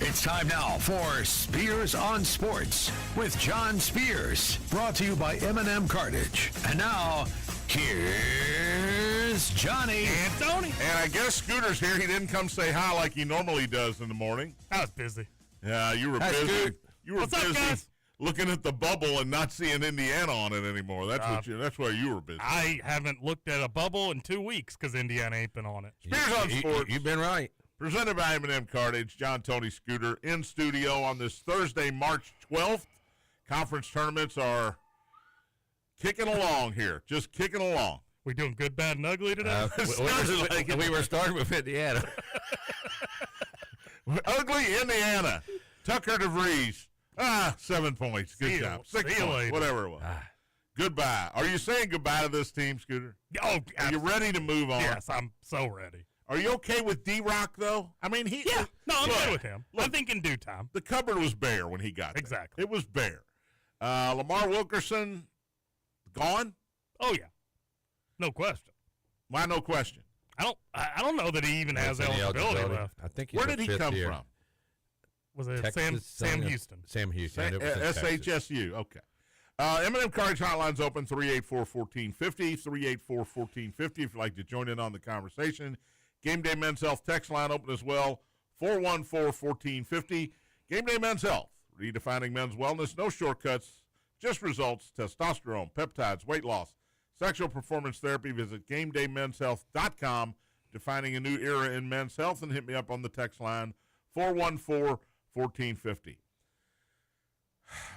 It's time now for Spears on Sports with John Spears, brought to you by M&M Cartage. And now, here's Johnny and Tony. And I guess Scooter's here. He didn't come say hi like he normally does in the morning. I was busy. Yeah, you were busy. Scoot. You were What's busy up, guys? looking at the bubble and not seeing Indiana on it anymore. That's why you were busy. I haven't looked at a bubble in 2 weeks because Indiana ain't been on it. Spears on Sports. You've been right. Presented by M&M Cartage. John, Tony, Scooter in studio on this Thursday, March 12th. Conference tournaments are kicking along here. Just kicking along. We doing good, bad, and ugly today? We were starting with Indiana. Ugly Indiana. Tucker DeVries. 7 points. Good job. 6 See you points. later. Whatever it was. Goodbye. Are you saying goodbye to this team, Scooter? Oh, Are you ready to move on? Yes, I'm so ready. Are you okay with D-Rock, though? I mean, I'm good with him. I think in due time. The cupboard was bare when he got there. Exactly. It was bare. Lamar Wilkerson, gone? Oh, yeah. No question. Why no question? I don't know that he even has eligibility left. I think Where did he come year. from? Was it Texas, Sam Houston? Sam Houston. SHSU. Okay. M&M Cartage Hotline's open, 384-1450, 384-1450 if you'd like to join in on the conversation. Gameday Men's Health text line open as well, 414-1450. Gameday Men's Health, redefining men's wellness, no shortcuts, just results, testosterone, peptides, weight loss, sexual performance therapy. Visit GamedayMensHealth.com, defining a new era in men's health, and hit me up on the text line, 414-1450.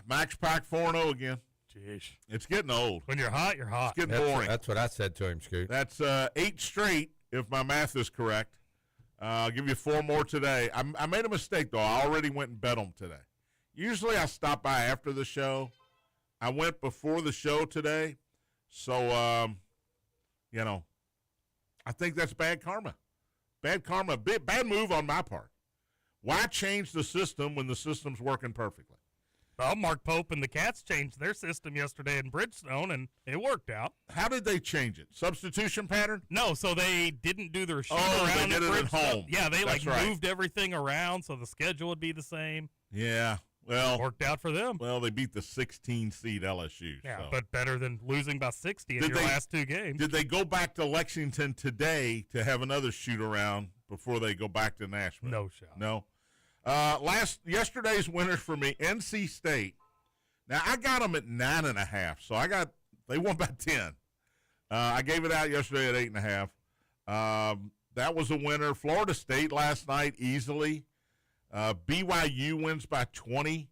Max Pack 4-0 again. Jeez. It's getting old. When you're hot, you're hot. It's getting boring. That's what I said to him, Scoot. That's 8 straight, if my math is correct. I'll give you 4 more today. I made a mistake, though. I already went and bet them today. Usually I stop by after the show. I went before the show today. So, I think that's bad karma. Bad karma. Bad move on my part. Why change the system when the system's working perfectly? Well, Mark Pope and the Cats changed their system yesterday in Bridgestone, and it worked out. How did they change it? Substitution pattern? No, so they didn't do their shoot Oh, around. they did it at home. Yeah, they That's right. moved everything around so the schedule would be the same. Yeah, well. Worked out for them. Well, they beat the 16-seed LSU. Yeah, so. but better than losing by 60 in your last 2 games. Did they go back to Lexington today to have another shoot around before they go back to Nashville? No shot. No. Yesterday's winners for me, NC State. Now, I got them at 9.5, so they won by 10. I gave it out yesterday at 8.5. That was a winner. Florida State last night easily. BYU wins by 20.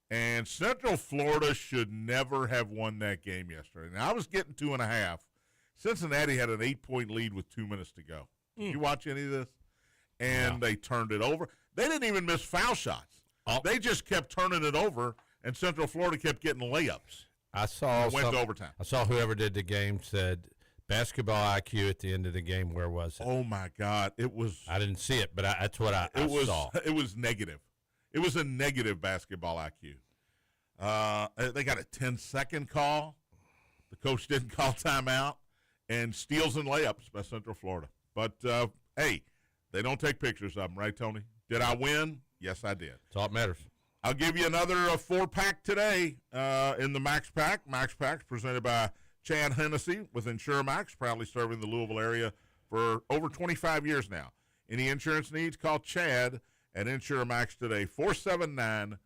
And Central Florida should never have won that game yesterday. Now, I was getting 2.5. Cincinnati had an 8-point lead with 2 minutes to go. Did you watch any of this? And they turned it over. They didn't even miss foul shots. They just kept turning it over, and Central Florida kept getting layups. Went to overtime. I saw whoever did the game said basketball IQ at the end of the game. Where was it? Oh, my God. It was. I didn't see it, but that's what I saw. It was negative. It was a negative basketball IQ. They got a 10-second call. The coach didn't call timeout. And steals and layups by Central Florida. But, hey, they don't take pictures of them, right, Tony? Did I win? Yes, I did. That's all that matters. I'll give you another 4-pack today in the Max Pack. Max Pack's presented by Chad Hennessy with InsureMax, proudly serving the Louisville area for over 25 years now. Any insurance needs, call Chad at InsureMax today, 479-4085.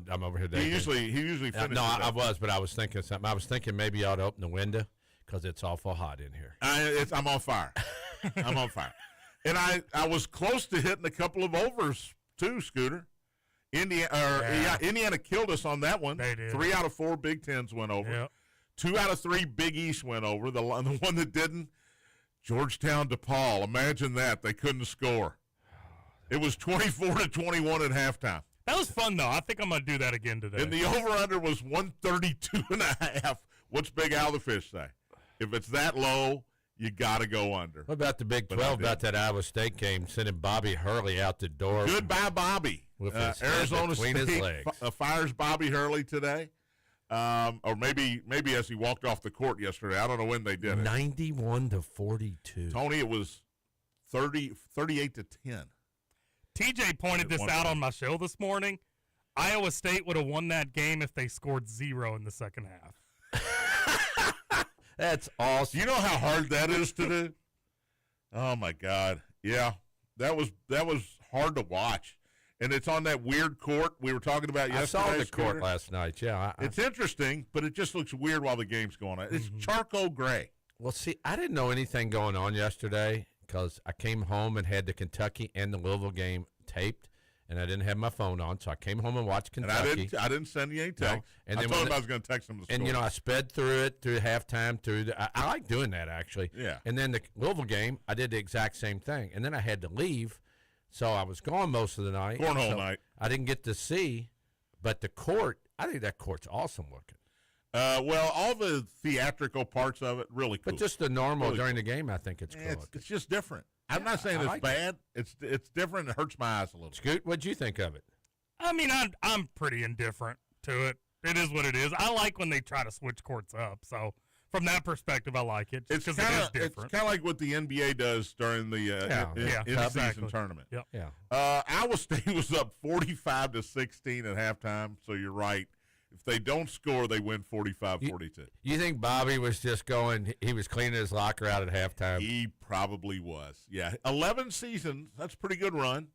I'm over here. He usually finishes. No, I was, but I was thinking something. I was thinking maybe I ought to open the window because it's awful hot in here. I'm on fire. I'm on fire. And I was close to hitting a couple of overs, too, Scooter. Indiana killed us on that one. They did. 3 out of 4 Big Tens went over. Yep. 2 out of 3 Big East went over. The one that didn't, Georgetown DePaul. Imagine that. They couldn't score. It was 24-21 at halftime. That was fun, though. I think I'm going to do that again today. And the over-under was 132.5. What's Big Al the Fish say? If it's that low, you got to go under. What about the Big 12, about that Iowa State game, sending Bobby Hurley out the door? Goodbye, Bobby. With his Arizona between State his legs. Fires Bobby Hurley today. Or maybe as he walked off the court yesterday. I don't know when they did it. 91-42. Tony, it was 38-10. TJ pointed this out on my show this morning. Iowa State would have won that game if they scored 0 in the second half. That's awesome. You know how hard that is to do? Oh, my God. Yeah, that was hard to watch. And it's on that weird court we were talking about yesterday. I saw the court last night, yeah. It's interesting, but it just looks weird while the game's going on. It's charcoal gray. Well, see, I didn't know anything going on yesterday because I came home and had the Kentucky and the Louisville game taped, and I didn't have my phone on, so I came home and watched Kentucky. And I didn't send you any text. No. And I then told him I was going to text him the score. And, I sped through it through halftime. I like doing that, actually. Yeah. And then the Louisville game, I did the exact same thing. And then I had to leave, so I was gone most of the night. Cornhole night. I didn't get to see, but the court, I think that court's awesome looking. Well, all the theatrical parts of it, really cool. But just the normal really during the game, I think it's cool. It's just different. I'm not saying it's like bad. It's different. It hurts my eyes a little. Scoot, what'd you think of it? I mean, I'm pretty indifferent to it. It is what it is. I like when they try to switch courts up. So from that perspective, I like it. It's because it is different. It's kind of like what the NBA does during the in-season exactly. tournament. Yep. Yeah. Iowa State was up 45-16 at halftime. So you're right. If they don't score, they win 45-42. You think Bobby was just going, he was cleaning his locker out at halftime? He probably was. Yeah. 11 seasons. That's a pretty good run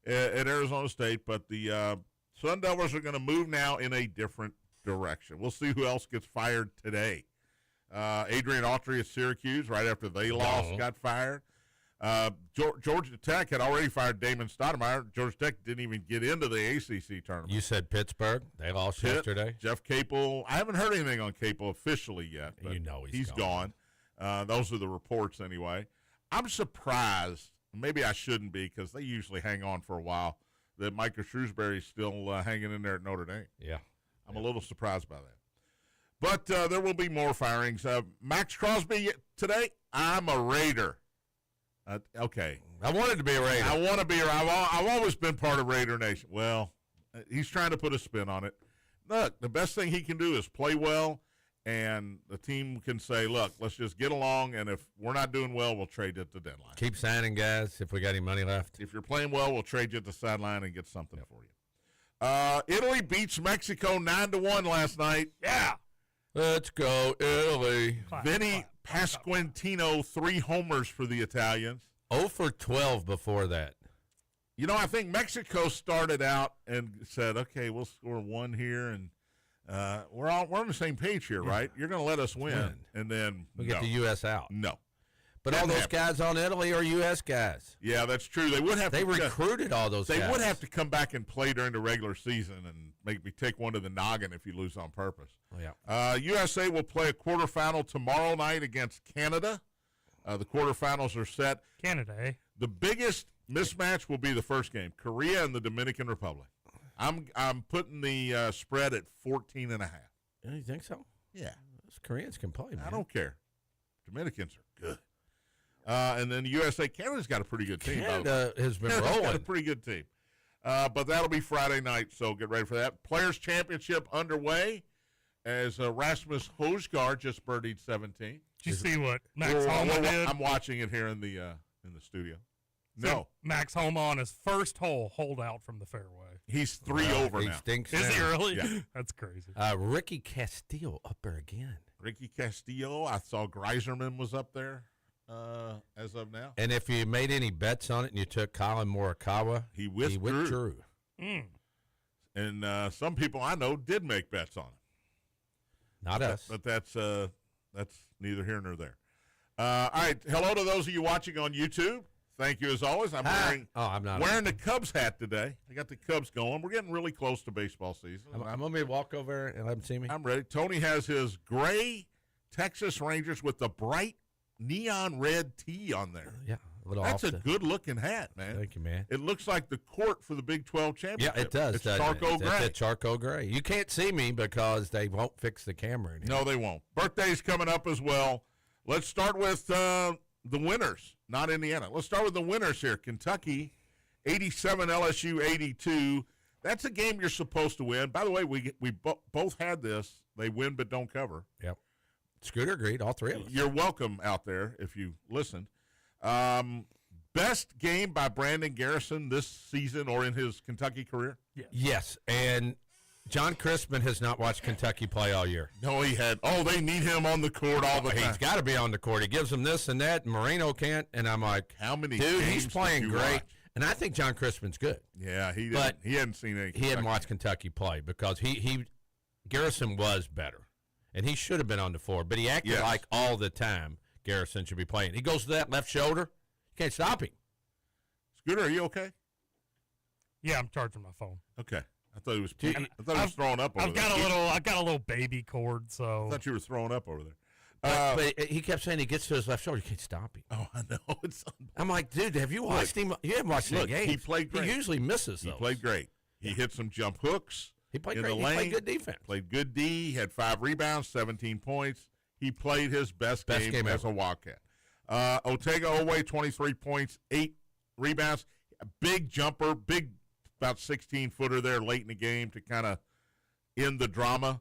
at Arizona State. But the Sun Devils are going to move now in a different direction. We'll see who else gets fired today. Adrian Autry at Syracuse, right after they lost, got fired. Georgia Tech had already fired Damon Stoudemire. Georgia Tech didn't even get into the ACC tournament. You said Pittsburgh. They lost yesterday. Jeff Capel. I haven't heard anything on Capel officially yet. But he's gone. Those are the reports anyway. I'm surprised. Maybe I shouldn't be because they usually hang on for a while. That Micah Shrewsbury's still hanging in there at Notre Dame. Yeah. I'm a little surprised by that. But there will be more firings. Max Crosby today, I'm a Raider. Okay. I wanted to be a Raider. I want to be. I've always been part of Raider Nation. Well, he's trying to put a spin on it. Look, the best thing he can do is play well, and the team can say, look, let's just get along, and if we're not doing well, we'll trade you at the deadline. Keep signing guys if we got any money left. If you're playing well, we'll trade you at the sideline and get something for you. Italy beats Mexico 9-1 last night. Yeah. Let's go, Italy. Vinny Pasquantino, 3 homers for the Italians. 0 for 12 before that. You know, I think Mexico started out and said, okay, we'll score 1 here, and we're on the same page here, right? You're going to let us win. And then we get the U.S. out. No. But all those guys on Italy are U.S. guys. Yeah, that's true. They would have. They recruited all those guys. They would have to come back and play during the regular season and maybe take one to the noggin if you lose on purpose. Oh, yeah. USA will play a quarterfinal tomorrow night against Canada. The quarterfinals are set. Canada, eh? The biggest mismatch will be the first game, Korea and the Dominican Republic. I'm putting the spread at 14.5. You think so? Yeah. Those Koreans can play, man. I don't care. Dominicans are good. And then USA, Canada's got a pretty good team. Canada has been rolling. Got a pretty good team. But that'll be Friday night, so get ready for that. Players' Championship underway as Rasmus Højgaard just birdied 17. Did you see what Max Homa did? I'm watching it here in the studio. No. Max Homa on his first hole holdout from the fairway. He's 3 over he now. Stinks Is he now. really? Yeah. That's crazy. Ricky Castillo up there again. Ricky Castillo. I saw Greiserman was up there as of now. And if you made any bets on it and you took Colin Morikawa, He withdrew. Mm. And some people I know did make bets on it. Not us. But that's neither here nor there. All right. Hello to those of you watching on YouTube. Thank you as always. I'm wearing the Cubs hat today. I got the Cubs going. We're getting really close to baseball season. I'm going to walk over and let him see me. I'm ready. Tony has his gray Texas Rangers with the bright neon red tee on there. Yeah. That's a good-looking hat, man. Thank you, man. It looks like the court for the Big 12 championship. Yeah, it does. It's charcoal gray. It's charcoal gray. You can't see me because they won't fix the camera. No, they won't. Birthday's coming up as well. Let's start with the winners, not Indiana. Let's start with the winners here. Kentucky, 87, LSU, 82. That's a game you're supposed to win. By the way, we both had this. They win but don't cover. Yep. Scooter agreed, all 3 of us. You're welcome out there if you listened. Best game by Brandon Garrison this season or in his Kentucky career? Yes, and John Crispin has not watched Kentucky play all year. No, he had. Oh, they need him on the court all the time. He's got to be on the court. He gives them this and that, and Moreno can't. And I'm like, how many dude, games he's playing did you great. watch? And I think John Crispin's good. Yeah, he But didn't. He hadn't seen any. He hadn't watched Kentucky play because Garrison was better. And he should have been on the floor. But he acted like all the time Garrison should be playing. He goes to that left shoulder. You can't stop him. Scooter, are you okay? Yeah, I'm charging my phone. Okay. I thought he was. I thought he was throwing up over there. I've got a little baby cord, so I thought you were throwing up over there. But he kept saying he gets to his left shoulder. You can't stop him. Oh, I know. I'm like, dude, have you watched him? You haven't watched any games. He played great. He usually misses those. He played great. He hit some jump hooks. He played in great. the He lane. played good defense. Played good D. He had 5 rebounds, 17 points. He played his best game as ever. a Wildcat. Otega-Oweh, 23 points, 8 rebounds. A big jumper, big about 16-footer there late in the game to kind of end the drama.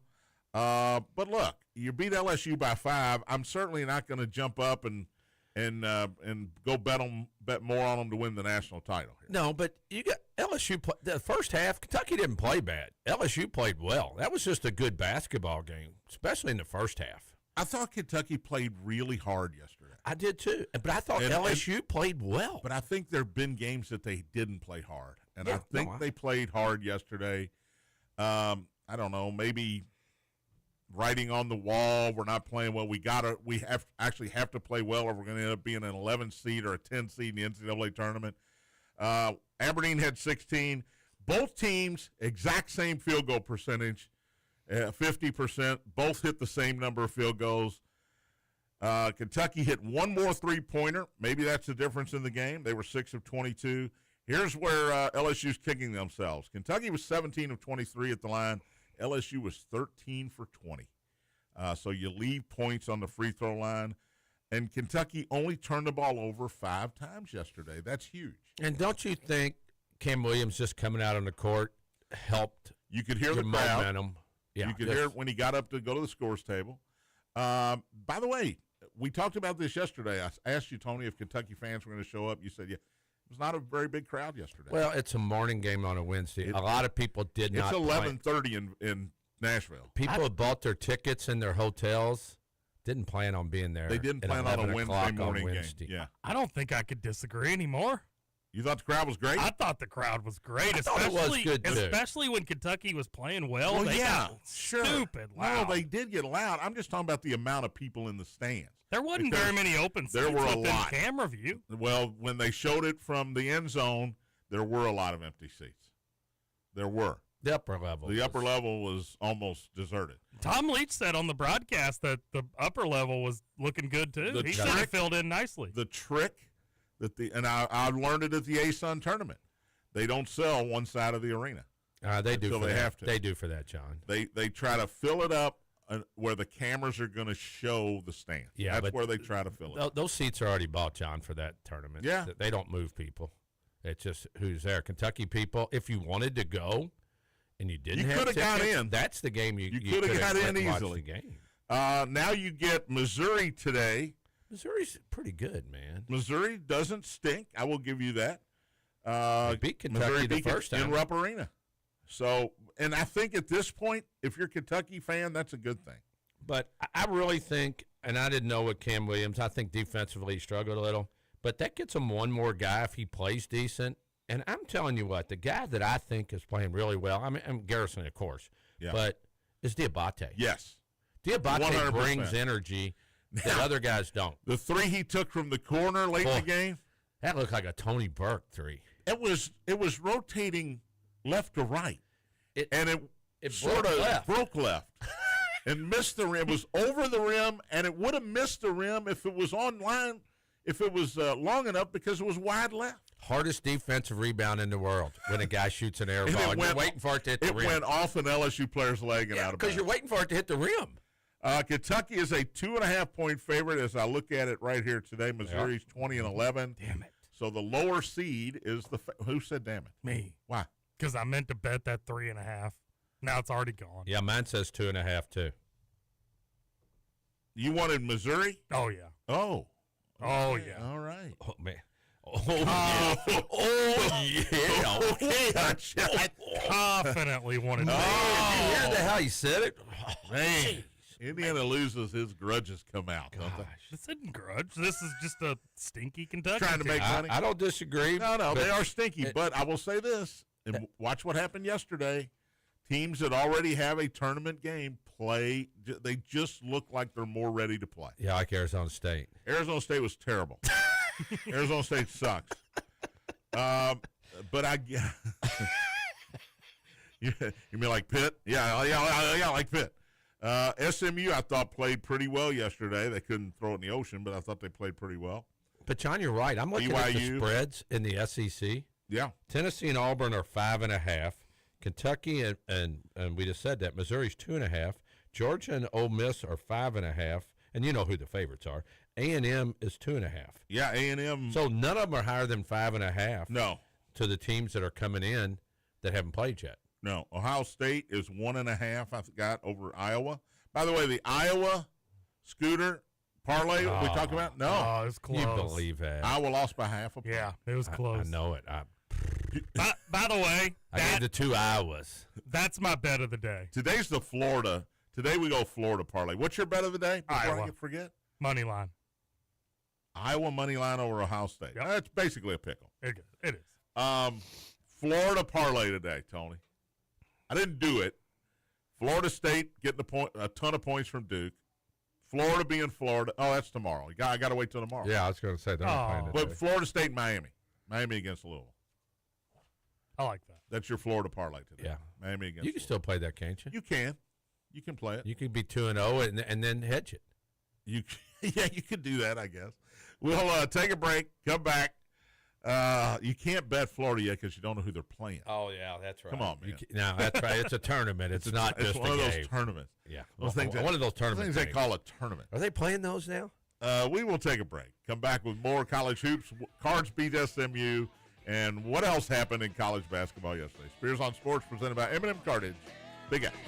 But look, you beat LSU by 5. I'm certainly not going to jump up and go bet more on them to win the national title here. No, but you got LSU. The first half, Kentucky didn't play bad. LSU played well. That was just a good basketball game, especially in the first half. I thought Kentucky played really hard yesterday. I did too, but I thought LSU played well. But I think there have been games that they didn't play hard, and I think they played hard yesterday. I don't know, maybe writing on the wall. We're not playing well. We have to play well, or we're going to end up being an 11 seed or a 10 seed in the NCAA tournament. Aberdeen had 16. Both teams exact same field goal percentage, 50%. Both hit the same number of field goals. Kentucky hit one more three-pointer. Maybe that's the difference in the game. They were 6 of 22. Here's where LSU's kicking themselves. Kentucky was 17 of 23 at the line. LSU was 13 for 20. So you leave points on the free throw line. And Kentucky only turned the ball over 5 times yesterday. That's huge. And don't you think Cam Williams just coming out on the court helped? You could hear the crowd. Momentum. Yeah, you could hear it when he got up to go to the scores table. By the way, we talked about this yesterday. I asked you, Tony, if Kentucky fans were going to show up. You said, yeah. It was not a very big crowd yesterday. Well, it's a morning game on a Wednesday. A lot of people did not. It's 11:30 in Nashville. People had bought their tickets in their hotels. Didn't plan on being there. They didn't plan on a Wednesday morning game. Yeah. I don't think I could disagree anymore. You thought the crowd was great? I thought the crowd was great, especially when Kentucky was playing well. Well, they yeah, got sure. Stupid loud. No, they did get loud. I'm just talking about the amount of people in the stands. There wasn't very many open seats. There were a within lot. Camera view. Well, when they showed it from the end zone, there were a lot of empty seats. There were. The upper level. The upper level was almost deserted. Tom Leach said on the broadcast that the upper level was looking good too. He said it filled in nicely. The trick that I learned it at the ASUN tournament. They don't sell one side of the arena. They do. They have to. They do for that, John. They try to fill it up where the cameras are going to show the stand. Yeah, that's where they try to fill it. Those seats are already bought, John, for that tournament. Yeah, they don't move people. It's just who's there. Kentucky people. If you wanted to go, and you didn't, you could have got in. That's the game you could have got in easily. The game. Now you get Missouri today. Missouri's pretty good, man. Missouri doesn't stink. I will give you that. They beat Kentucky the first time in Rupp Arena. So, and I think at this point, if you're a Kentucky fan, that's a good thing. But I really think, and I didn't know with Cam Williams, I think defensively he struggled a little. But that gets him one more guy if he plays decent. And I'm telling you what, the guy that I think is playing really well, I mean Garrison, of course, but is Diabate. Yes. Diabate 100%. brings energy that other guys don't. The 3 he took from the corner late in the game, that looked like a Tony Burke 3. It was rotating left to right, and it sort of broke left and missed the rim. It was over the rim, and it would have missed the rim if it was on line, if it was long enough because it was wide left. Hardest defensive rebound in the world when a guy shoots an air ball and you're waiting for it to hit the rim. It went off an LSU player's leg and out of bounds. Because you're waiting for it to hit the rim. Kentucky is a 2.5-point favorite as I look at it right here today. Missouri's 20-11. Damn it. So the lower seed is who said damn it? Me. Why? Because I meant to bet that 3.5. Now it's already gone. Yeah, mine says 2.5 too. You wanted Missouri? Oh, yeah. Oh. Oh, yeah. All right. Oh, man. Oh, Confidently wanted to. You hear that how he said it? Man, Indiana loses, his grudges come out, don't they? This isn't grudge. This is just a stinky Kentucky Trying to team. make money. I don't disagree. No, they are stinky. But I will say this, and watch what happened yesterday. Teams that already have a tournament game play, they just look like they're more ready to play. Yeah, like Arizona State. Arizona State was terrible. Arizona State sucks. But you mean like Pitt? Yeah, like Pitt. SMU, I thought, played pretty well yesterday. They couldn't throw it in the ocean, but I thought they played pretty well. But, John, you're right. I'm looking at the BYU. spreads in the SEC. Yeah. Tennessee and Auburn are 5.5. Kentucky and we just said that Missouri's 2.5. Georgia and Ole Miss are 5.5, and you know who the favorites are. A&M is 2.5. Yeah, A&M. So none of them are higher than 5.5. No, to the teams that are coming in that haven't played yet. no. Ohio State is 1.5. I got over Iowa. By the way, the Iowa Scooter parlay we talked about. No, Oh, it was close. You believe that? Iowa lost by half a point. Yeah, it was close. I know it. By the way, I gave the 2 Iowas. that's my bet of the day. Today's the Florida. Today we go Florida parlay. What's your bet of the day? Before Iowa. I forget. Money line. Iowa money line over Ohio State. Yep. That's basically a pickle. It is. Florida parlay today, Tony. I didn't do it. Florida State getting a ton of points from Duke. Florida being Florida. Oh, that's tomorrow. I got to wait till tomorrow. Yeah, I was going to say they're not playing today. But Florida State and Miami. Miami against Louisville. I like that. That's your Florida parlay today. Yeah. Miami against You can still play that, can't you? You can. You can play it. You could be 2-0 and then hedge it. Yeah, you could do that, I guess. We'll take a break, come back. You can't bet Florida yet because you don't know who they're playing. Oh, yeah, that's right. Come on, man. No, that's right. It's a tournament. It's not just one a of game. those tournaments. Yeah. Those things one of those tournament things they things. call a tournament. Are they playing those now? We will take a break. Come back with more college hoops. Cards beat SMU. And what else happened in college basketball yesterday? Spears on Sports presented by M&M Cartage. Big Apple.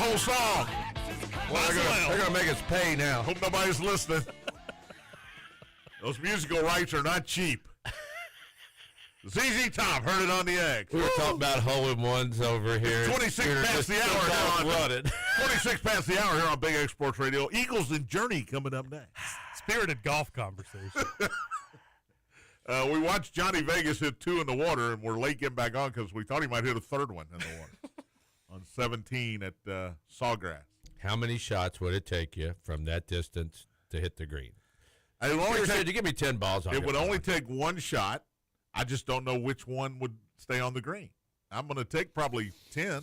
whole song. Well, they're gonna make us pay now. Hope nobody's listening. Those musical rights are not cheap. ZZ Top heard it on the X. We were talking about hole-in-ones over here. 26 past the hour here on 26 past the hour here on Big X Sports Radio. Eagles and Journey coming up next. Spirited golf conversation. We watched Johnny Vegas hit 2 in the water, and we're late getting back on because we thought he might hit a third one in the water on 17 at Sawgrass. How many shots would it take you from that distance to hit the green? You give me 10 balls. It would only take one shot. I just don't know which one would stay on the green. I'm going to take probably 10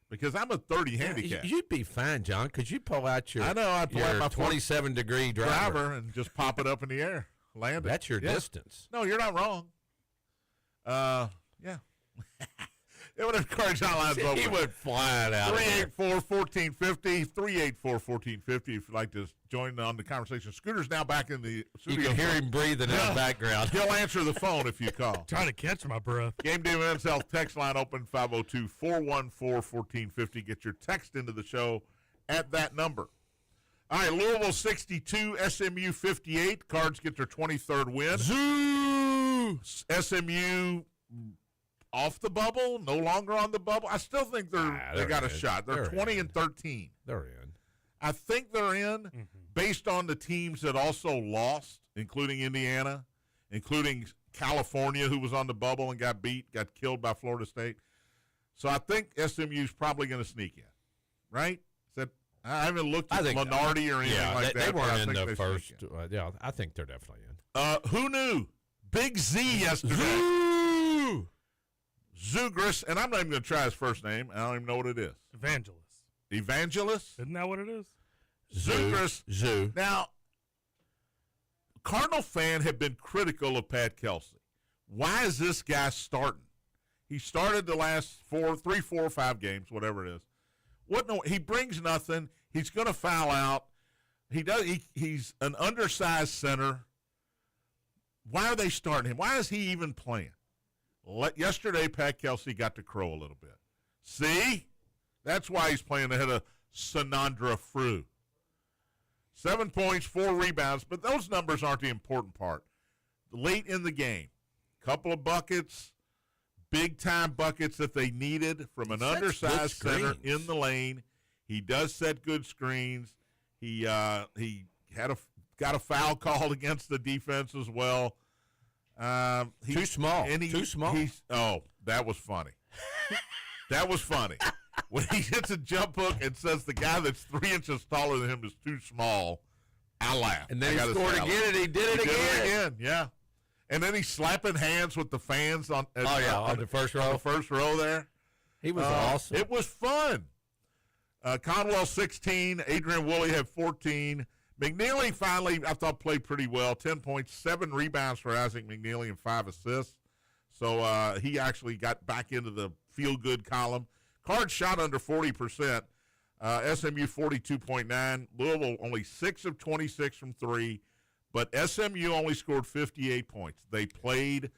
because I'm a 30 handicap. You'd be fine, John, because you pull out your, I'd pull out my 27-degree driver and just pop it up in the air. Land it. That's your distance. No, you're not wrong. Yeah. It would encourage online vote. He went flying out. 384-1450, 384-1450 if you'd like to join on the conversation. Scooter's now back in the studio. You can hear him breathing in the background. He'll answer the phone if you call. Trying to catch my breath. Gameday Men's Health text line open 502-414-1450. Get your text into the show at that number. All right, Louisville 62, SMU 58. Cards get their 23rd win. Zoo! SMU off the bubble, no longer on the bubble. I still think they got a shot. They're 20 and 13. They're in. I think they're in based on the teams that also lost, including Indiana, including California, who was on the bubble and got killed by Florida State. So I think SMU's probably going to sneak in, right? I haven't looked at minority or anything like that. They weren't in the first. I think they're definitely in. Who knew? Big Z yesterday. Zugris, and I'm not even going to try his first name. I don't even know what it is. Evangelist? Isn't that what it is? Zugris. Zoo. Now, Cardinal fan have been critical of Pat Kelsey. Why is this guy starting? He started the last 3, 4, 5 games, whatever it is. He brings nothing. He's going to foul out. He's an undersized center. Why are they starting him? Why is he even playing? Yesterday, Pat Kelsey got to crow a little bit. See? That's why he's playing ahead of Sanandra Frew. 7 points, 4 rebounds, but those numbers aren't the important part. Late in the game, couple of buckets, big-time buckets that they needed from an undersized center in the lane. He does set good screens. He got a foul called against the defense as well. Too small. Too small. That was funny. That was funny. When he hits a jump hook and says the guy that's 3 inches taller than him is too small, I laughed. And then he scored again, and he did it again. Yeah. And then he's slapping hands with the fans on the first row. On the first row there. He was awesome. It was fun. Conwell 16, Adrian Woolley had 14. McNeely finally, I thought, played pretty well. 10 points, 7 rebounds for Isaac McNeely, and 5 assists. So he actually got back into the feel-good column. Cards shot under 40%. SMU 42.9. Louisville only 6 of 26 from 3. But SMU only scored 58 points. They played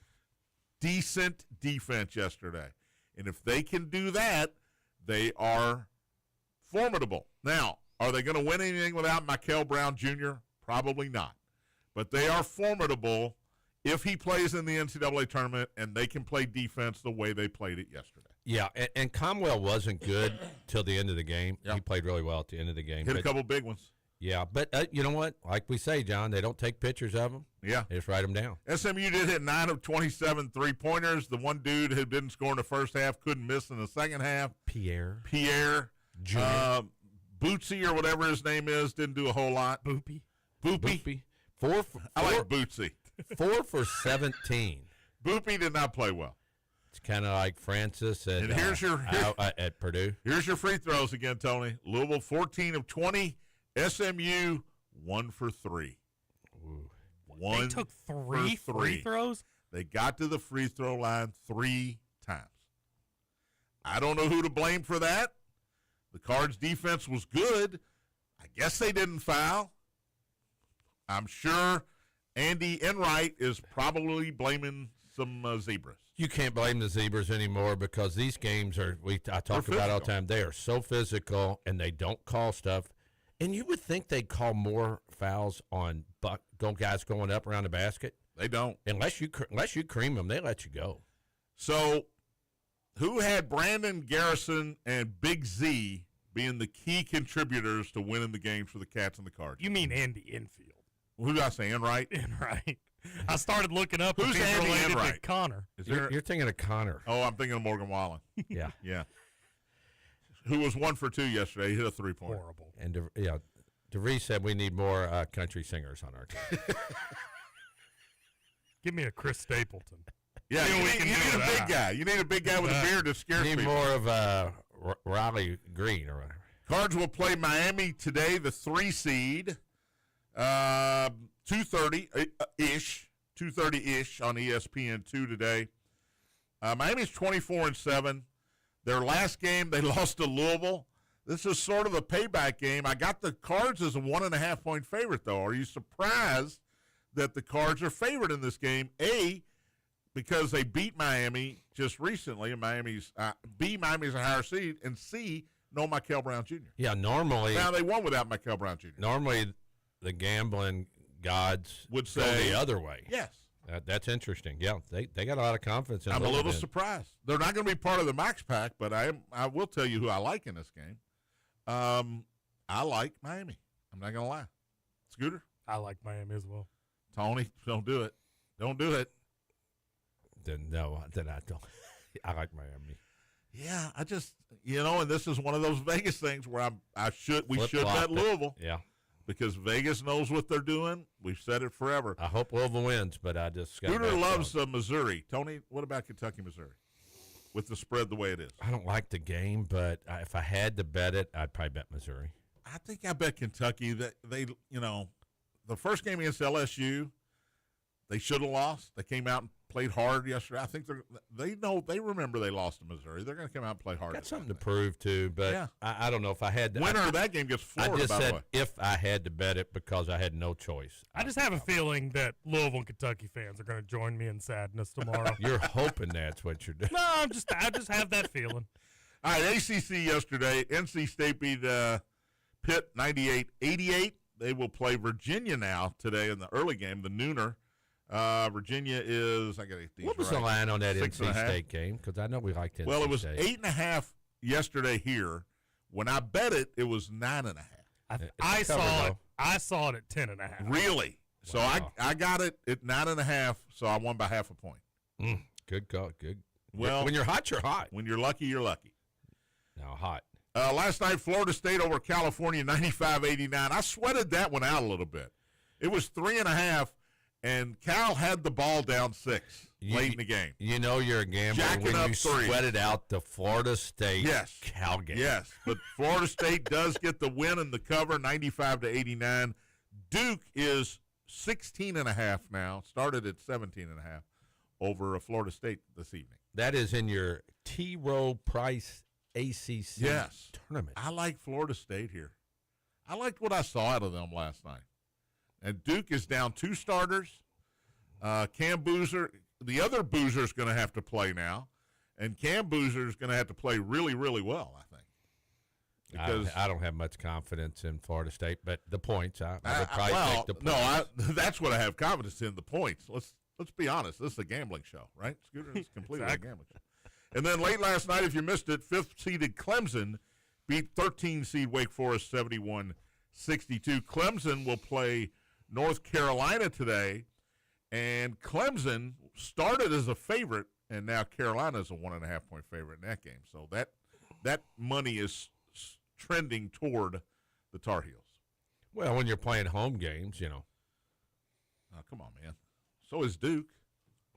decent defense yesterday. And if they can do that, they are formidable. Now, are they going to win anything without Michael Brown Jr.? Probably not. But they are formidable if he plays in the NCAA tournament and they can play defense the way they played it yesterday. Yeah, and Conwell wasn't good till the end of the game. Yep. He played really well at the end of the game. Hit a couple big ones. Yeah, but you know what? Like we say, John, they don't take pictures of them. Yeah. They just write them down. SMU did hit 9 of 27 three-pointers. The one dude who didn't score in the first half couldn't miss in the second half. Pierre. Jr. Bootsy or whatever his name is didn't do a whole lot. Boopy. I like Bootsy. 4 for 17. Boopy did not play well. It's kind of like Francis at Purdue. Here's your free throws again, Tony. Louisville 14 of 20. SMU 1 for 3. Ooh. They took 3 free throws? They got to the free throw line 3 times. I don't know who to blame for that. The Cards' defense was good. I guess they didn't foul. I'm sure Andy Enright is probably blaming some Zebras. You can't blame the Zebras anymore because these games I talk about all the time. They are so physical and they don't call stuff. And you would think they'd call more fouls on guys going up around the basket. They don't. Unless you cream them, they let you go. So, who had Brandon Garrison and Big Z being the key contributors to winning the games for the Cats and the Cards? You mean Andy Enfield? Who did I say? Enright? Enright. I started looking up Who's if he's Andy related Enright? to Connor. You're thinking of Connor. Oh, I'm thinking of Morgan Wallen. Yeah. Yeah. Who was 1 for 2 yesterday. He hit a 3-point. Horrible. And DeVries said we need more country singers on our team. Give me a Chris Stapleton. Yeah, See you what we need can do a with big that. guy. You need a big guy with a beard that scares Need people. more of Riley Green or whatever. Cards will play Miami today, the 3 seed, 2:30-ish on ESPN2 today. Miami's 24-7. Their last game, they lost to Louisville. This is sort of a payback game. I got the Cards as a 1.5-point favorite, though. Are you surprised that the Cards are favored in this game? A, because they beat Miami just recently, and Miami's a higher seed, and C, no Michael Brown Jr. Yeah, normally Now, they won without Michael Brown Jr. Normally, the gambling gods Would go say- the other way. Yes. That's interesting. Yeah, they got a lot of confidence in I'm a little Louisville. surprised. They're not going to be part of the Max Pack, but I will tell you who I like in this game. I like Miami. I'm not going to lie. Scooter? I like Miami as well. Tony, don't do it. Don't do it. Then I don't. I like Miami. Yeah, I just, and this is one of those Vegas things where we should Flip-flop bet it. Louisville Yeah. because Vegas knows what they're doing. We've said it forever. I hope Louisville wins, but I just got Scooter loves Missouri. Tony, what about Kentucky, Missouri? With the spread the way it is. I don't like the game, but if I had to bet it, I'd probably bet Missouri. I think I bet Kentucky that they, the first game against LSU, they should have lost. They came out and played hard yesterday. I think they remember they lost to Missouri. They're going to come out and play hard. Got something to prove too, but Yeah. I don't know if I had to. Winner of that game gets I Florida. just By the said way, if I had to bet it because I had no choice. I just have a feeling that Louisville and Kentucky fans are going to join me in sadness tomorrow. You're hoping that's what you're doing. No, I just have that feeling. all right. ACC yesterday, NC State beat Pitt 98-88. They will play Virginia now today in the early game, the nooner. Virginia is, I got to get these What was right. the line on that 6.5. NC State game? Because I know we liked NC Well, it was State. 8.5 yesterday here. When I bet it, it was 9.5. I cover, saw it. though. I saw it at 10.5. Really? So Wow. I got it at 9.5, so I won by half a point. Good call. Good. Well- when you're hot, you're hot. When you're lucky, you're lucky. Now hot. Last night, Florida State over California, 95-89. I sweated that one out a little bit. It was 3.5, and Cal had the ball down 6 late in the game. You know you're a gambler Jacking when up you threes. sweated out the Florida State Yes. Cal game. Yes, but Florida State does get the win and the cover, 95-89. Duke is 16.5 now, started at 17.5 over Florida State this evening. That is in your T. Rowe Price ACC Yes. tournament. I like Florida State here. I liked what I saw out of them last night. And Duke is down 2 starters. Cam Boozer, the other Boozer is going to have to play now. And Cam Boozer is going to have to play really, really well, I think. Because I don't have much confidence in Florida State, but the points, I would probably take the points. that's what I have confidence in, the points. Let's be honest. This is a gambling show, right, Scooter? It's completely Exactly. a gambling show. And then late last night, if you missed it, 5th-seeded Clemson beat 13-seed Wake Forest 71-62. Clemson will play North Carolina today, and Clemson started as a favorite, and now Carolina is a 1.5-point favorite in that game. So that money is trending toward the Tar Heels. Well, when you're playing home games, Oh, come on, man. So is Duke.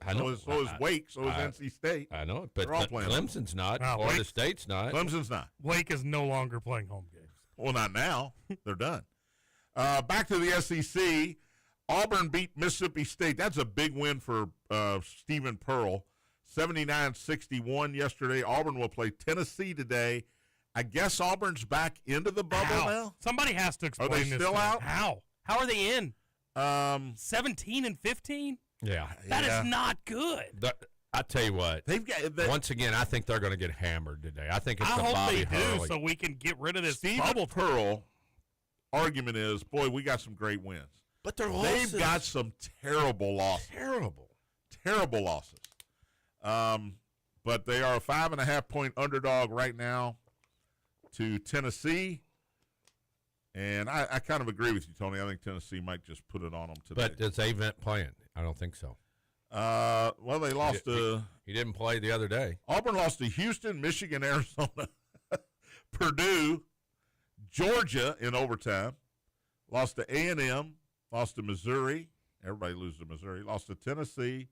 I know. So is Wake. So is NC State. I know, but They're all playing home. Clemson's not. No, Florida Wake- State's not. Clemson's not. Wake is no longer playing home games. Well, not now. They're done. Back to the SEC. Auburn beat Mississippi State. That's a big win for Stephen Pearl. 79-61 yesterday. Auburn will play Tennessee today. I guess Auburn's back into the bubble How? now. Somebody has to explain they this. still to me. out? How? How are they in? 17 and 15? Yeah. That is not good. I tell you what. They've got Once again, I think they're going to get hammered today. I think it's I the hope Bobby they do Hurley. so we can get rid of this Steve bubble. Pearl argument is, boy, we got some great wins. But they're They've got some terrible losses. Terrible losses. But they are a 5.5-point underdog right now to Tennessee. And I kind of agree with you, Tony. I think Tennessee might just put it on them today. But is Avent playing? I don't think so. Well, they lost to He didn't play the other day. Auburn lost to Houston, Michigan, Arizona, Purdue, Georgia in overtime, lost to A&M, lost to Missouri. Everybody loses to Missouri. Lost to Tennessee.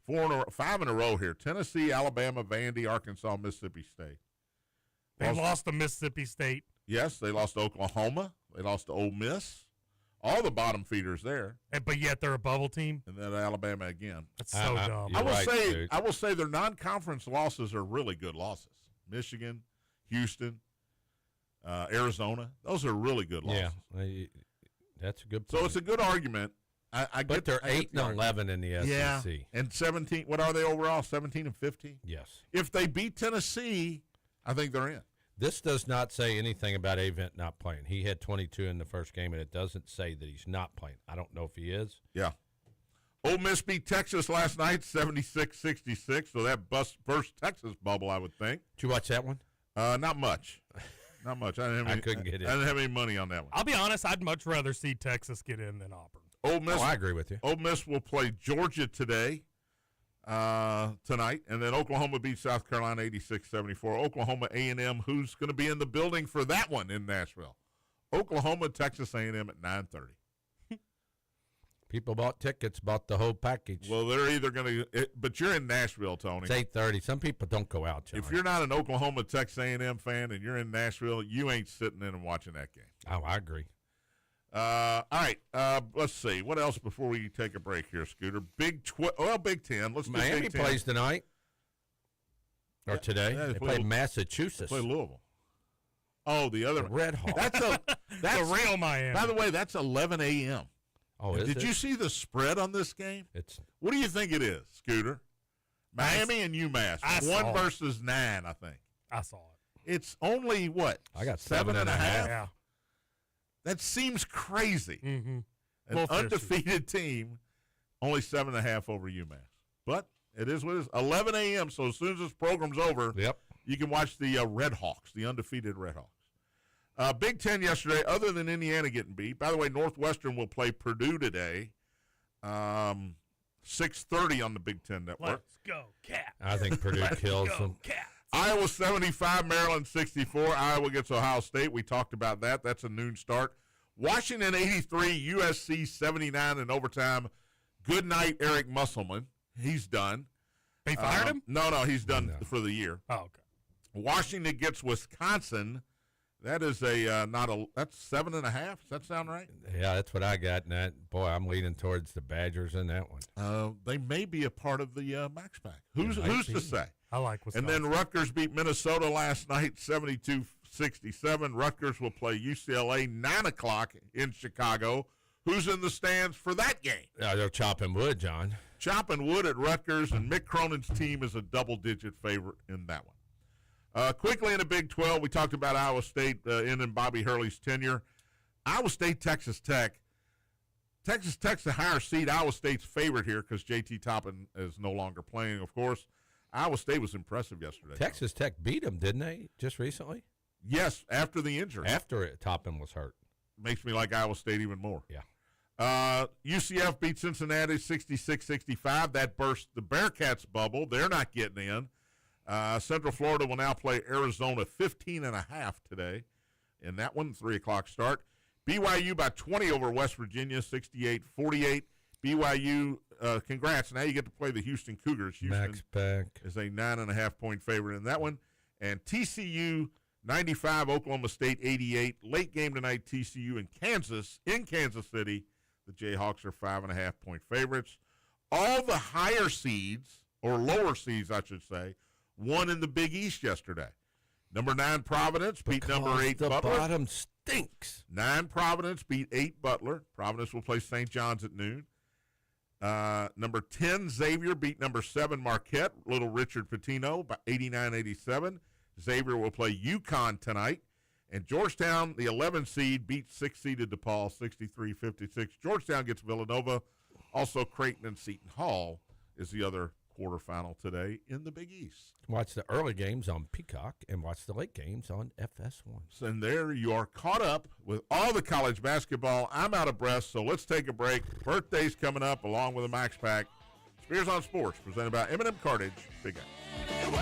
5 in a row here. Tennessee, Alabama, Vandy, Arkansas, Mississippi State. They lost to Mississippi State. Yes, they lost to Oklahoma. They lost to Ole Miss. All the bottom feeders there. But yet they're a bubble team. And then Alabama again. That's so dumb. You're I will say their non-conference losses are really good losses. Michigan, Houston, Arizona. Those are really good losses. Yeah, that's a good point. So it's a good argument. But they're 8-11 in the SEC. Yeah, and 17. What are they overall? 17 and 15. Yes. If they beat Tennessee, I think they're in. This does not say anything about Avent not playing. He had 22 in the first game, and it doesn't say that he's not playing. I don't know if he is. Yeah. Ole Miss beat Texas last night, 76-66. So that burst Texas bubble, I would think. Did you watch that one? Not much. Not much. I couldn't get it. I didn't have any money on that one. I'll be honest, I'd much rather see Texas get in than Auburn. Ole Miss, I agree with you. Ole Miss will play Georgia today, tonight, and then Oklahoma beat South Carolina 86-74. Oklahoma A&M, who's going to be in the building for that one in Nashville? Oklahoma, Texas A&M at 9:30. People bought tickets, bought the whole package. Well, they're either going to, but you're in Nashville, Tony. It's 8:30. Some people don't go out, John. If you're not an Oklahoma, Texas A&M fan, and you're in Nashville, you ain't sitting in and watching that game. Oh, I agree. All right, let's see. What else before we take a break here, Scooter? Big 10. Let's do Miami Big 10. plays tonight. Or today. Yeah, they play Massachusetts. Play Louisville. Oh, the other The Red Hawks. The real Miami. By the way, that's 11 a.m. Oh, Did you see the spread on this game? It's What do you think it is, Scooter? Miami and UMass. I saw 1 it. versus 9, I think. I saw it. It's only, what? I got 7.5? Yeah. That seems crazy. Mm-hmm. An Little fishy. undefeated team, only 7.5 over UMass. But it is what it is. 11 a.m., so as soon as this program's over, Yep. you can watch the Red Hawks, the undefeated Red Hawks. Big Ten yesterday, other than Indiana getting beat. By the way, Northwestern will play Purdue today, 6:30 on the Big Ten Network. Let's go, Cats. I think Purdue kills them. Cats. Iowa 75, Maryland 64. Iowa gets Ohio State. We talked about that. That's a noon start. Washington 83, USC 79 in overtime. Good night, Eric Musselman. He's done. They fired him? No, he's done for the year. Oh, okay. Washington gets Wisconsin. That is that's 7.5. Does that sound right? Yeah, that's what I got. And boy, I'm leaning towards the Badgers in that one. They may be a part of the Max Pack. Who's might to be. say? I like Wisconsin. And then Rutgers beat Minnesota last night, 72-67. Rutgers will play UCLA 9 o'clock in Chicago. Who's in the stands for that game? They're chopping wood, John. Chopping wood at Rutgers, and Mick Cronin's team is a double-digit favorite in that one. Quickly in the Big 12, we talked about Iowa State ending Bobby Hurley's tenure. Iowa State, Texas Tech. Texas Tech's the higher seed. Iowa State's favorite here because J.T. Toppin is no longer playing, of course. Iowa State was impressive yesterday. Texas Tech beat them, didn't they, just recently? Yes, after the injury. After Toppin was hurt. Makes me like Iowa State even more. Yeah. UCF beat Cincinnati 66-65. That burst the Bearcats bubble. They're not getting in. Central Florida will now play Arizona 15.5 today. In that one, 3 o'clock start. BYU by 20 over West Virginia, 68-48. BYU, congrats. Now you get to play the Houston Cougars. Houston Max Pack. is a 9.5-point favorite in that one. And TCU 95, Oklahoma State 88. Late game tonight, TCU in Kansas City. The Jayhawks are 5.5-point favorites. All the higher seeds, or lower seeds, I should say, won in the Big East yesterday. Number 9 Providence beat number 8 the Butler. bottom stinks. 9 Providence beat 8 Butler. Providence will play St. John's at noon. Number 10, Xavier beat number 7, Marquette. Little Richard Pitino by 89-87. Xavier will play UConn tonight. And Georgetown, the 11 seed, beat 6-seeded DePaul 63-56. Georgetown gets Villanova. Also, Creighton and Seton Hall is the other quarterfinal today in the Big East. Watch the early games on Peacock and watch the late games on FS1. And there you are caught up with all the college basketball. I'm out of breath, so let's take a break. Birthday's coming up along with a Max Pack. Spears on Sports, presented by M&M Cartage. Big Apple.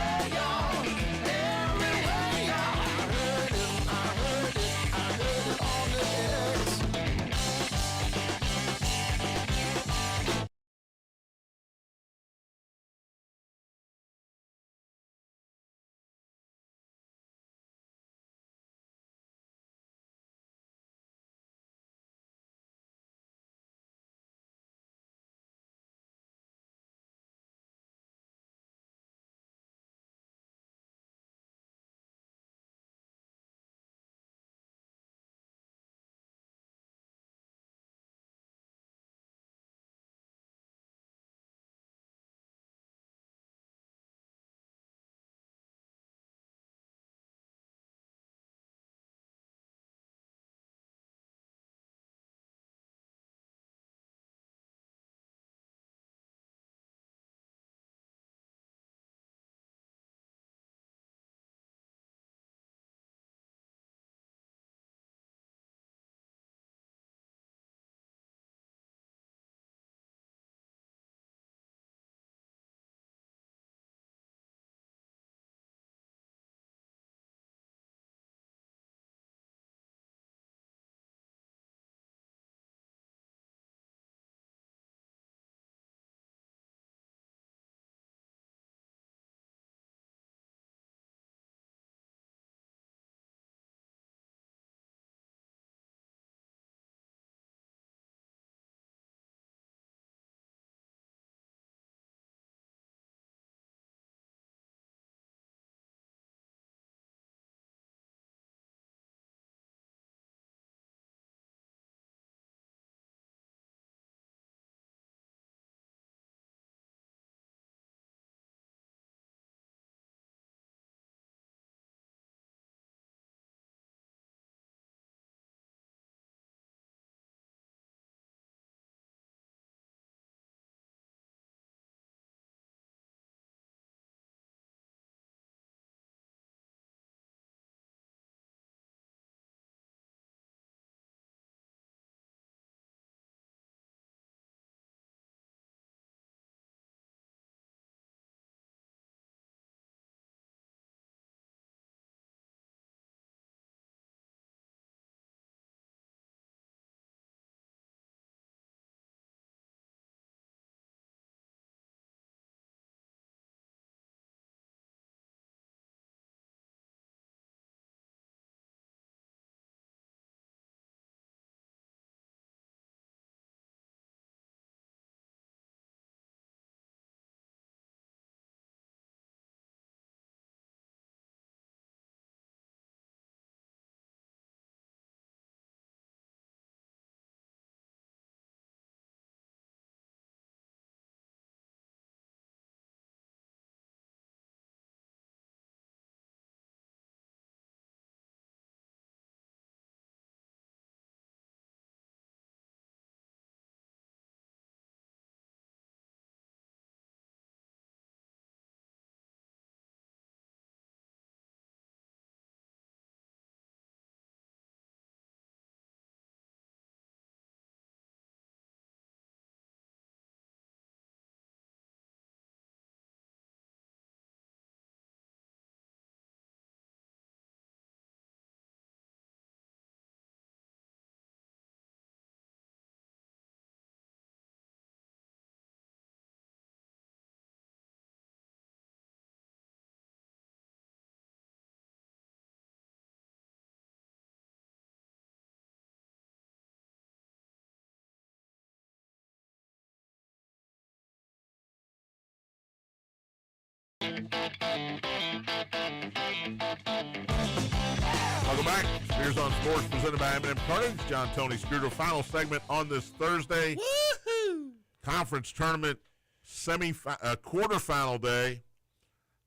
Welcome back. Spears on Sports, presented by M&M Cartage. John Tony Scooter. Final segment on this Thursday. Woohoo! conference tournament quarterfinal day.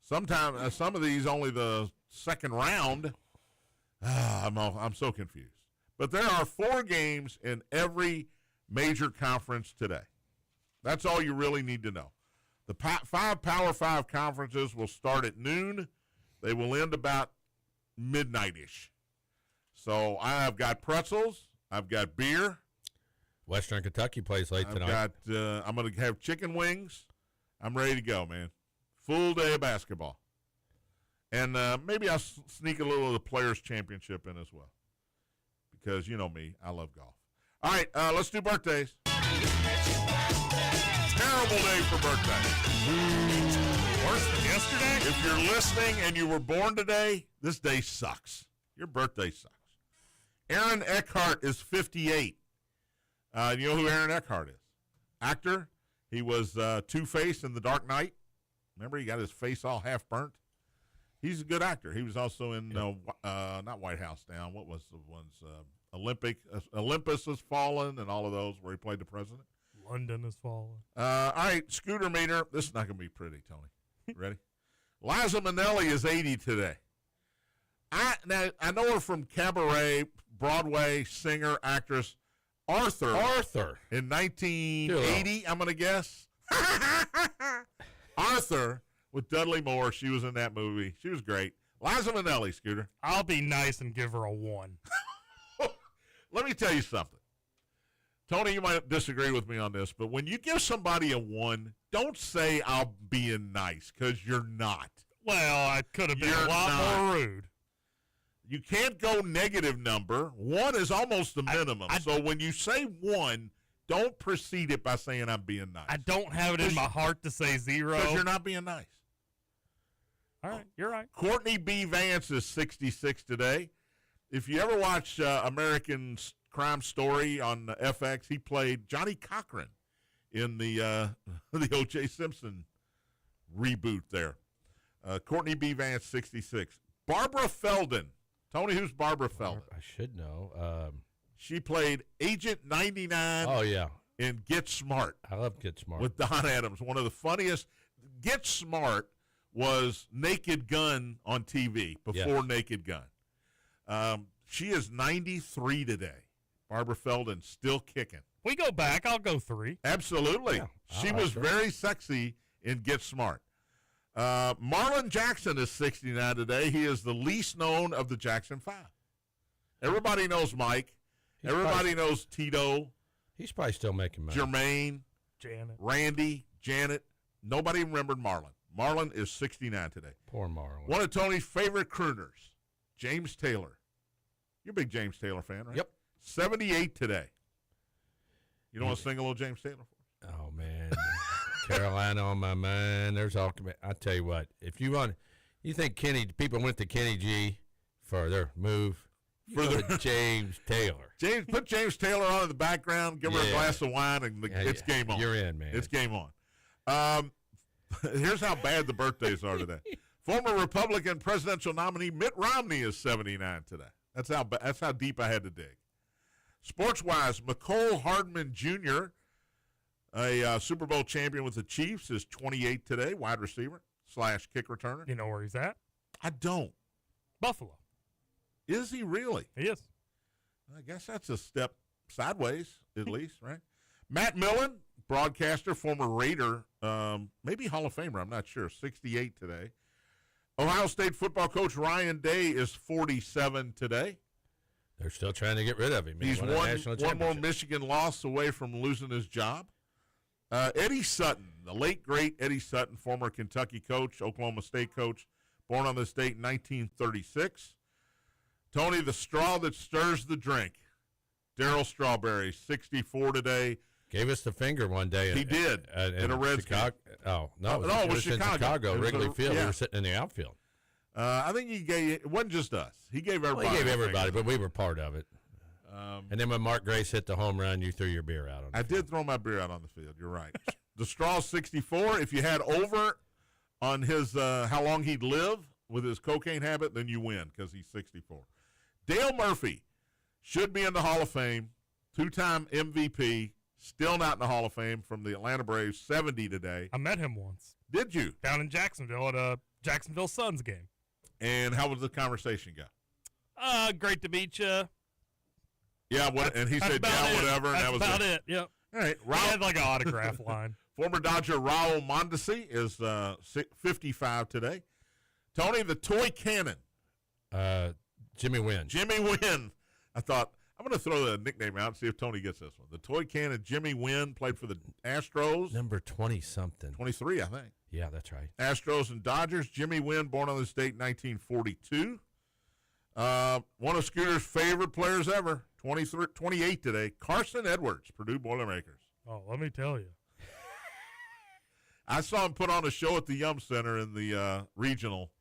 Sometimes some of these only the second round. I'm so confused. But there are 4 games in every major conference today. That's all you really need to know. The 5 Power 5 conferences will start at noon. They will end about midnight-ish. So I've got pretzels. I've got beer. Western Kentucky plays late tonight. I'm going to have chicken wings. I'm ready to go, man. Full day of basketball. And maybe I'll sneak a little of the Players' Championship in as well. Because you know me, I love golf. All right, let's do birthdays. Terrible day for birthdays. Worse than yesterday? If you're listening and you were born today, this day sucks. Your birthday sucks. Aaron Eckhart is 58. You know who Aaron Eckhart is? Actor. He was Two-Face in The Dark Knight. Remember, he got his face all half burnt? He's a good actor. He was also in, not White House Down. What was the ones? Olympus Has Fallen and all of those where he played the president. London Has Fallen. All right, scooter meter. This is not going to be pretty, Tony. Ready? Liza Minnelli is 80 today. I know her from Cabaret, Broadway, singer, actress, Arthur. In 1980, I'm going to guess. Arthur with Dudley Moore. She was in that movie. She was great. Liza Minnelli, Scooter. I'll be nice and give her a 1. Let me tell you something. Tony, you might disagree with me on this, but when you give somebody a 1, don't say I'm being nice, because you're not. Well, I could have been a lot more rude. You can't go negative number. 1 is almost the minimum. So when you say 1, don't precede it by saying I'm being nice. I don't have it in my heart to say 0. Because you're not being nice. All right, you're right. Courtney B. Vance is 66 today. If you ever watch American Crime Story on FX, he played Johnny Cochran in the O.J. Simpson reboot there. Courtney B. Vance, 66. Barbara Feldon. Tony, who's Barbara Feldon? I should know. She played Agent 99 Oh, yeah. in Get Smart. I love Get Smart. With Don Adams. One of the funniest. Get Smart was Naked Gun on TV before Naked Gun. She is 93 today. Barbara Feldon still kicking. We go back, I'll go 3. Absolutely. Yeah. She was very sexy in Get Smart. Marlon Jackson is 69 today. He is the least known of the Jackson 5. Everybody knows Mike. Everybody knows Tito. He's probably still making money. Jermaine. Janet. Randy. Janet. Nobody remembered Marlon. Marlon is 69 today. Poor Marlon. One of Tony's favorite crooners, James Taylor. You're a big James Taylor fan, right? Yep. 78 today. You don't want to sing a little James Taylor for us? Oh, man. Carolina on my mind. There's all. I tell you what, if you think people went to Kenny G for their move, for James Taylor. Put James Taylor on in the background, give her a glass of wine, and it's game on. You're in, man. It's game on. Here's how bad the birthdays are today. Former Republican presidential nominee Mitt Romney is 79 today. That's how deep I had to dig. Sports-wise, McCole Hardman Jr., a Super Bowl champion with the Chiefs, is 28 today, wide receiver / kick returner. You know where he's at? I don't. Buffalo. Is he really? He is. I guess that's a step sideways, at least, right? Matt Millen, broadcaster, former Raider, maybe Hall of Famer, I'm not sure, 68 today. Ohio State football coach Ryan Day is 47 today. They're still trying to get rid of him. He's one more Michigan loss away from losing his job. Eddie Sutton, the late, great Eddie Sutton, former Kentucky coach, Oklahoma State coach, born on this date in 1936. Tony, the straw that stirs the drink. Darryl Strawberry, 64 today. Gave us the finger one day. He did in a Reds game. Oh, no. It was in Chicago, Wrigley Field. Yeah. We were sitting in the outfield. I think it wasn't just us. He gave everybody. He gave everybody, but we were part of it. And then when Mark Grace hit the home run, you threw your beer out on the field. I did throw my beer out on the field. You're right. The straw's 64. If you had over on his how long he'd live with his cocaine habit, then you win because he's 64. Dale Murphy should be in the Hall of Fame. 2-time MVP, Still not in the Hall of Fame from the Atlanta Braves, 70 today. I met him once. Did you? Down in Jacksonville at a Jacksonville Suns game. And how was the conversation go? Great to meet you. Yeah, and he said, yeah, whatever. That's and that was about it. Yep. All right. He had like an autograph line. Former Dodger Raul Mondesi is 55 today. Tony, the toy cannon. Jimmy Wynn. Jimmy Wynn. I thought, I'm going to throw the nickname out and see if Tony gets this one. The toy cannon, Jimmy Wynn, played for the Astros. Number 20-something. 23, I think. Yeah, that's right. Astros and Dodgers. Jimmy Wynn, born on this date in 1942. One of Scooter's favorite players ever, 28 today, Carson Edwards, Purdue Boilermakers. Oh, let me tell you. I saw him put on a show at the Yum Center in the regional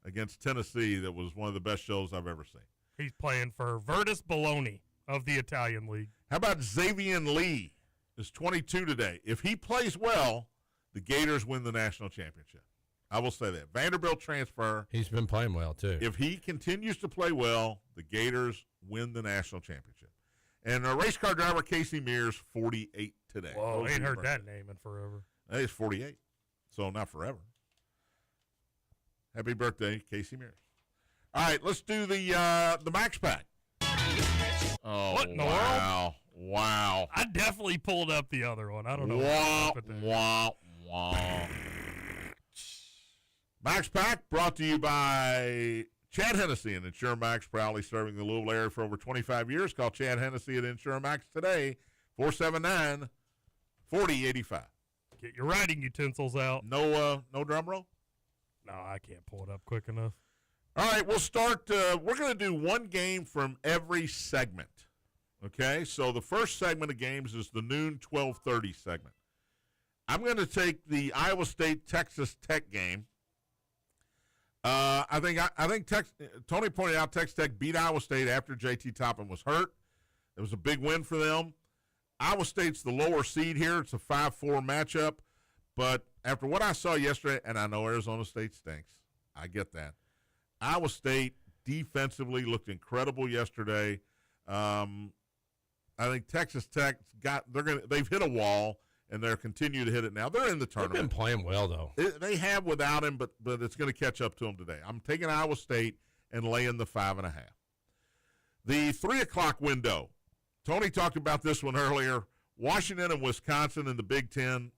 against Tennessee that was one of the best shows I've ever seen. He's playing for Virtus Bologna of the Italian League. How about Xavier Lee is 22 today. If he plays well, the Gators win the national championship. I will say that. Vanderbilt transfer. He's been playing well, too. If he continues to play well, the Gators win the national championship. And a race car driver, Casey Mears, 48 today. Whoa, I ain't heard that name in forever. Hey, he's 48, so not forever. Happy birthday, Casey Mears. All right, let's do the Max Pack. Oh, What in the wow. Wow. I definitely pulled up the other one. I don't know. Wow, wow, wow. Max Pack brought to you by Chad Hennessy and InsureMax, proudly serving the Louisville area for over 25 years. Call Chad Hennessy at InsureMax today, 479-4085. Get your writing utensils out. No drum roll? No, I can't pull it up quick enough. All right, we'll start. We're going to do one game from every segment. Okay, so the first segment of games is the noon 12:30 segment. I'm going to take the Iowa State-Texas Tech game. I think Tony pointed out Texas Tech beat Iowa State after J.T. Toppin was hurt. It was a big win for them. Iowa State's the lower seed here. It's a 5-4 matchup. But after what I saw yesterday, and I know Arizona State stinks. I get that. Iowa State defensively looked incredible yesterday. I think Texas Tech they've hit a wall and they're continuing to hit it now. They're in the tournament. They've been playing well though. They have without him, but it's going to catch up to them today. I'm taking Iowa State and laying the 5.5. The 3:00 window. Tony talked about this one earlier. Washington and Wisconsin in the Big Ten.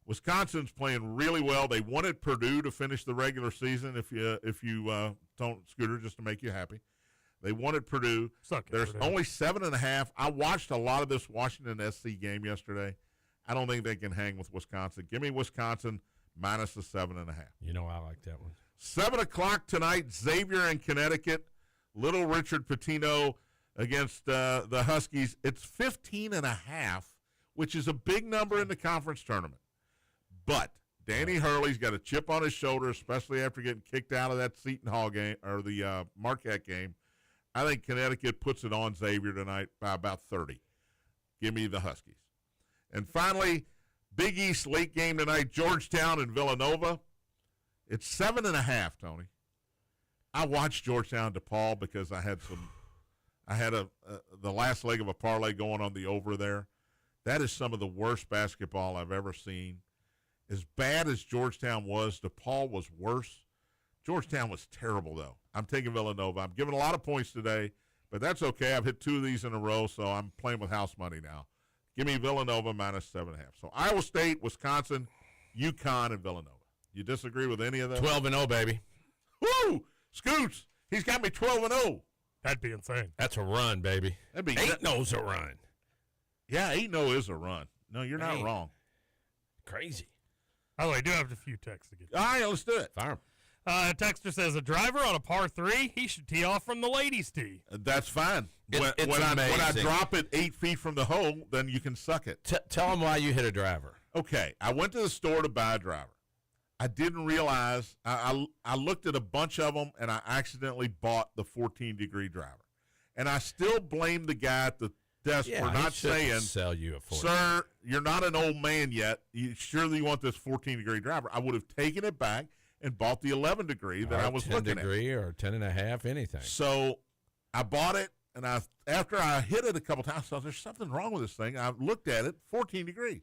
Wisconsin's playing really well. They wanted Purdue to finish the regular season. If you don't, Scooter, just to make you happy, they wanted Purdue. There's Purdue. only 7.5. I watched a lot of this Washington SC game yesterday. I don't think they can hang with Wisconsin. Give me Wisconsin minus the 7.5. You know I like that one. 7:00 tonight. Xavier in Connecticut. Little Richard Pitino against the Huskies. It's 15.5, which is a big number in the conference tournament. But Danny Hurley's got a chip on his shoulder, especially after getting kicked out of that Seton Hall game or the Marquette game. I think Connecticut puts it on Xavier tonight by about 30. Give me the Huskies. And finally, Big East late game tonight, Georgetown and Villanova. It's 7.5, Tony. I watched Georgetown DePaul because I had the last leg of a parlay going on the over there. That is some of the worst basketball I've ever seen. As bad as Georgetown was, DePaul was worse. Georgetown was terrible, though. I'm taking Villanova. I'm giving a lot of points today, but that's okay. I've hit 2 of these in a row, so I'm playing with house money now. Give me Villanova minus 7.5. So Iowa State, Wisconsin, UConn, and Villanova. You disagree with any of those? 12-0, baby. Woo! Scoots, he's got me 12-0. That'd be insane. That's a run, baby. That'd be 8-0's a run. Yeah, 8-0 is a run. No, you're not Man. wrong. Crazy. Oh, I do have a few texts to get to. All right, let's do it. Fire 'em. Texter says, a driver on a par 3, he should tee off from the ladies' tee. That's fine. It's when I amazing. drop it 8 feet from the hole, then you can suck it. Tell them why you hit a driver. Okay, I went to the store to buy a driver. I didn't realize, I looked at a bunch of them, and I accidentally bought the 14-degree driver. And I still blame the guy at the desk for not saying, sell you a 14. sir, you're not an old man yet. You surely want this 14-degree driver. I would have taken it back and bought the 11-degree that I was looking at. 10-degree or 10.5, anything. So I bought it. and after I hit it a couple times, I thought there's something wrong with this thing. I looked at it, 14 degrees.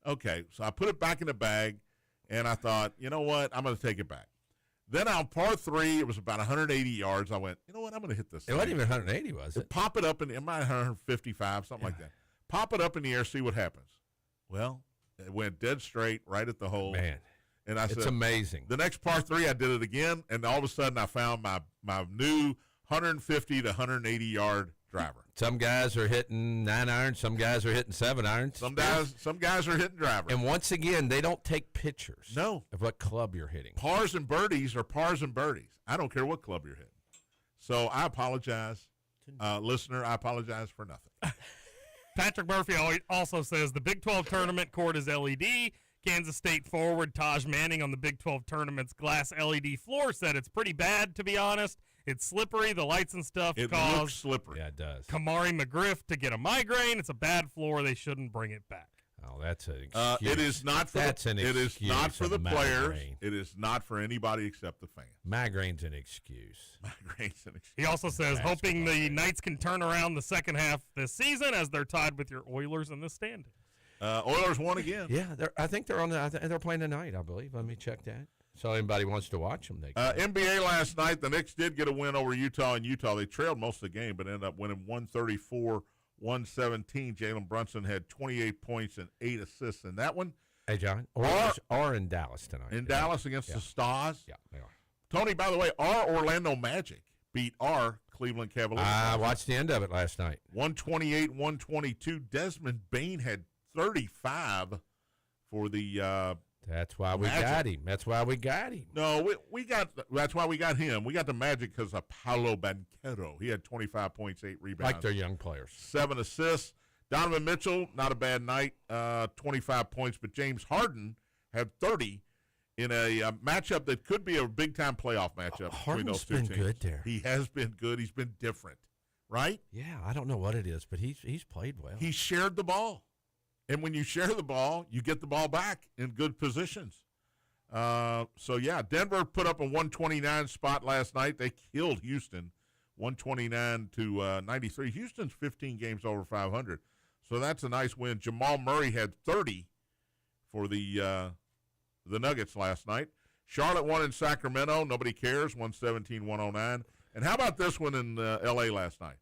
Okay, so I put it back in the bag, and I thought, you know what, I'm going to take it back. Then on par 3, it was about 180 yards. I went, you know what, I'm going to hit this thing. It wasn't even 180, was it? Pop it up, it might 155, something like that. Pop it up in the air, see what happens. Well, it went dead straight right at the hole. Man, and I said, it's amazing. The next par 3, I did it again, and all of a sudden I found my new 150 to 180 yard driver. Some guys are hitting 9 irons. Some guys are hitting 7 irons. Some guys are hitting drivers. And once again, they don't take pictures. No. Of what club you're hitting. Pars and birdies are pars and birdies. I don't care what club you're hitting. So I apologize, listener. I apologize for nothing. Patrick Murphy also says the Big 12 tournament court is LED. Kansas State forward Taj Manning on the Big 12 tournament's glass LED floor said it's pretty bad, to be honest. It's slippery. The lights and stuff It cause looks slippery. Yeah, it does. Kamari McGriff to get a migraine. It's a bad floor. They shouldn't bring it back. Oh, that's an excuse. It is not for It is not for the players. It is not for anybody except the fans. Migraine's an excuse. Migraine's an excuse. He also says hoping the Knights can turn around the second half this season as they're tied with your Oilers in the standings. Oilers won again. Yeah, I think they're playing tonight, I believe. Let me check that. So anybody wants to watch them, they can. NBA last night, the Knicks did get a win over Utah. In Utah, they trailed most of the game, but ended up winning 134-117. Jalen Brunson had 28 points and 8 assists in that one. Hey, John, or in Dallas tonight. In Dallas against the Stars. Yeah, they are. Tony, by the way, our Orlando Magic beat our Cleveland Cavaliers. I watched the end of it last night. 128-122. Desmond Bain had 35 for the That's why we Magic. got him. That's why we got him. No, that's why we got him. We got the Magic because of Paolo Banchero. He had 25 points, 8 rebounds. Like their young players. 7 assists. Donovan Mitchell, not a bad night, 25 points. But James Harden had 30 in a matchup that could be a big-time playoff matchup between those two Harden's teams. been good there. He has been good. He's been different, right? Yeah, I don't know what it is, but he's played well. He shared the ball. And when you share the ball, you get the ball back in good positions. Denver put up a 129 spot last night. They killed Houston, 129 to 93. Houston's 15 games over 500, so that's a nice win. Jamal Murray had 30 for the Nuggets last night. Charlotte won in Sacramento. Nobody cares, 117-109. And how about this one in L.A. last night?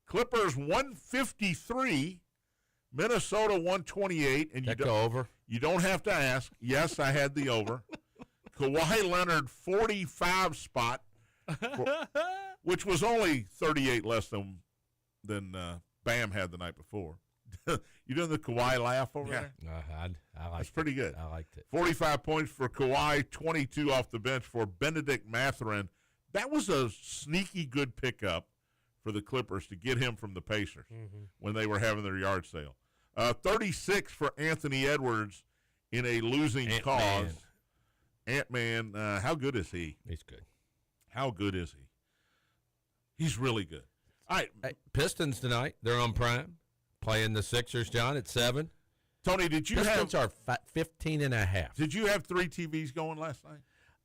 Clippers 153. Minnesota 128, and That go over? You don't have to ask. Yes, I had the over. Kawhi Leonard 45 spot, which was only 38 less than Bam had the night before. You doing the Kawhi laugh over there? I liked That's pretty good. I liked it. 45 points for Kawhi, 22 off the bench for Benedict Mathurin. That was a sneaky good pickup for the Clippers to get him from the Pacers when they were having their yard sale. 36 for Anthony Edwards in a losing cause. Ant-Man, how good is he? He's good. How good is he? He's really good. All right. Hey, Pistons tonight. They're on Prime. Playing the Sixers, John, at 7. Tony, Pistons are 15.5. Did you have 3 TVs going last night?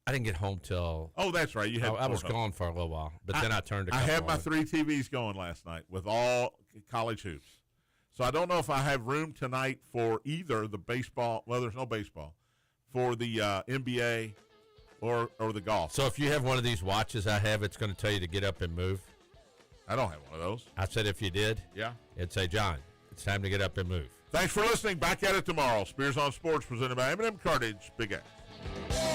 I didn't get home till. Oh, that's right. You had. I was gone for a little while, but then I turned. I had my 3 TVs going last night with all college hoops. So I don't know if I have room tonight for either the baseball. Well, there's no baseball for the NBA or the golf. So if you have one of these watches I have, it's going to tell you to get up and move. I don't have one of those. I said if you did, yeah, it'd say, John, it's time to get up and move. Thanks for listening. Back at it tomorrow. Spears on Sports presented by M&M Cartage. Big X.